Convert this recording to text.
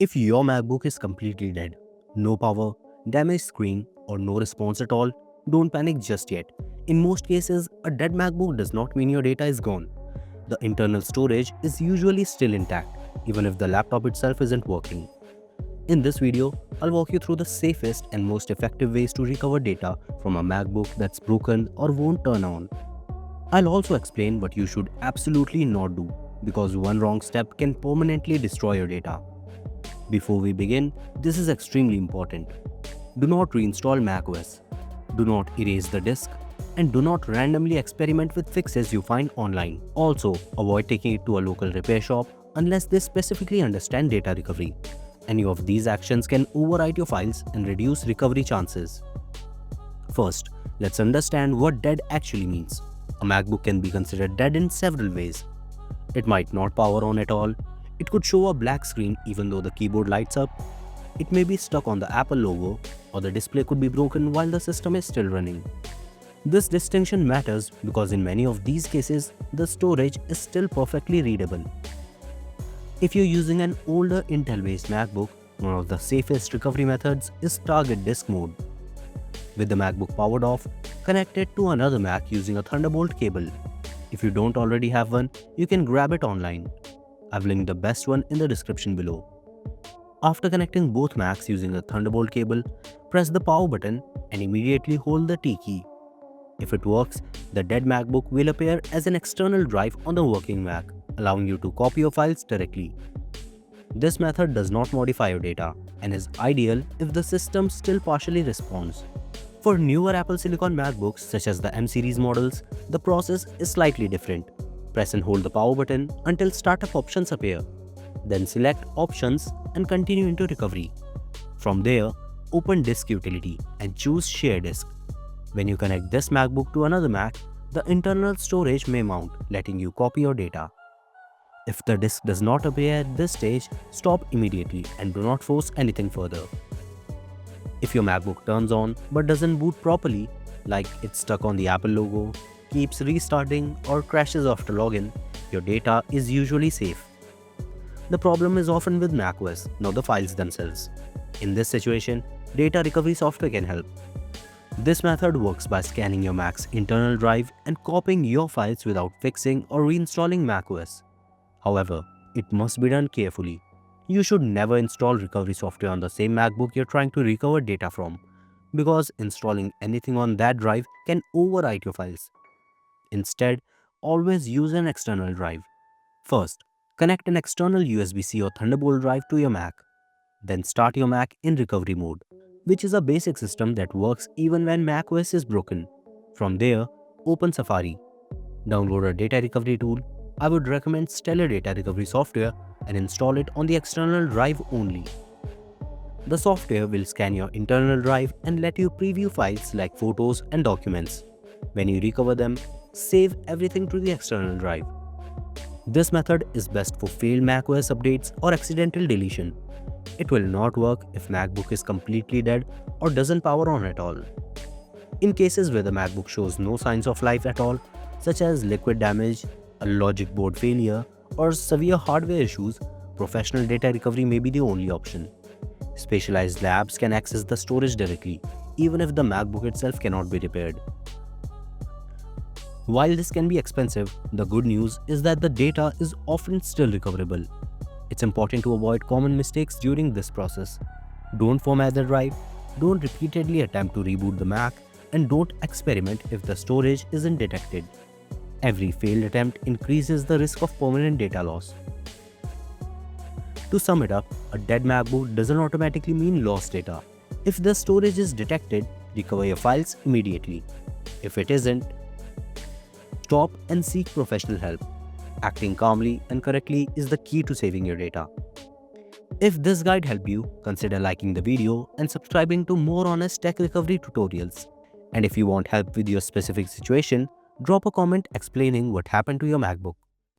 If your MacBook is completely dead, no power, damaged screen, or no response at all, don't panic just yet. In most cases, a dead MacBook does not mean your data is gone. The internal storage is usually still intact, even if the laptop itself isn't working. In this video, I'll walk you through the safest and most effective ways to recover data from a MacBook that's broken or won't turn on. I'll also explain what you should absolutely not do, because one wrong step can permanently destroy your data. Before we begin, this is extremely important. Do not reinstall macOS. Do not erase the disk. And do not randomly experiment with fixes you find online. Also, avoid taking it to a local repair shop unless they specifically understand data recovery. Any of these actions can overwrite your files and reduce recovery chances. First, let's understand what dead actually means. A MacBook can be considered dead in several ways. It might not power on at all. It could show a black screen even though the keyboard lights up. It may be stuck on the Apple logo, or the display could be broken while the system is still running. This distinction matters because in many of these cases, the storage is still perfectly readable. If you're using an older Intel-based MacBook, one of the safest recovery methods is target disk mode. With the MacBook powered off, connect it to another Mac using a Thunderbolt cable. If you don't already have one, you can grab it online. I've linked the best one in the description below. After connecting both Macs using a Thunderbolt cable, press the power button and immediately hold the T key. If it works, the dead MacBook will appear as an external drive on the working Mac, allowing you to copy your files directly. This method does not modify your data and is ideal if the system still partially responds. For newer Apple Silicon MacBooks such as the M series models, the process is slightly different. Press and hold the power button until startup options appear. Then select Options and continue into Recovery. From there, open Disk Utility and choose Share Disk. When you connect this MacBook to another Mac, the internal storage may mount, letting you copy your data. If the disk does not appear at this stage, stop immediately and do not force anything further. If your MacBook turns on but doesn't boot properly, like it's stuck on the Apple logo, keeps restarting, or crashes after login, your data is usually safe. The problem is often with macOS, not the files themselves. In this situation, data recovery software can help. This method works by scanning your Mac's internal drive and copying your files without fixing or reinstalling macOS. However, it must be done carefully. You should never install recovery software on the same MacBook you're trying to recover data from, because installing anything on that drive can overwrite your files. Instead, always use an external drive. First, connect an external USB-C or Thunderbolt drive to your Mac. Then start your Mac in recovery mode, which is a basic system that works even when macOS is broken. From there, open Safari. Download a data recovery tool. I would recommend Stellar Data Recovery software and install it on the external drive only. The software will scan your internal drive and let you preview files like photos and documents. When you recover them, save everything to the external drive. This method is best for failed macOS updates or accidental deletion. It will not work if MacBook is completely dead or doesn't power on at all. In cases where the MacBook shows no signs of life at all, such as liquid damage, a logic board failure, or severe hardware issues, professional data recovery may be the only option. Specialized labs can access the storage directly, even if the MacBook itself cannot be repaired. While this can be expensive, the good news is that the data is often still recoverable. It's important to avoid common mistakes during this process. Don't format the drive, don't repeatedly attempt to reboot the Mac, and don't experiment if the storage isn't detected. Every failed attempt increases the risk of permanent data loss. To sum it up, a dead MacBook doesn't automatically mean lost data. If the storage is detected, recover your files immediately. If it isn't, stop and seek professional help. Acting calmly and correctly is the key to saving your data. If this guide helped you, consider liking the video and subscribing to more honest tech recovery tutorials. And if you want help with your specific situation, drop a comment explaining what happened to your MacBook.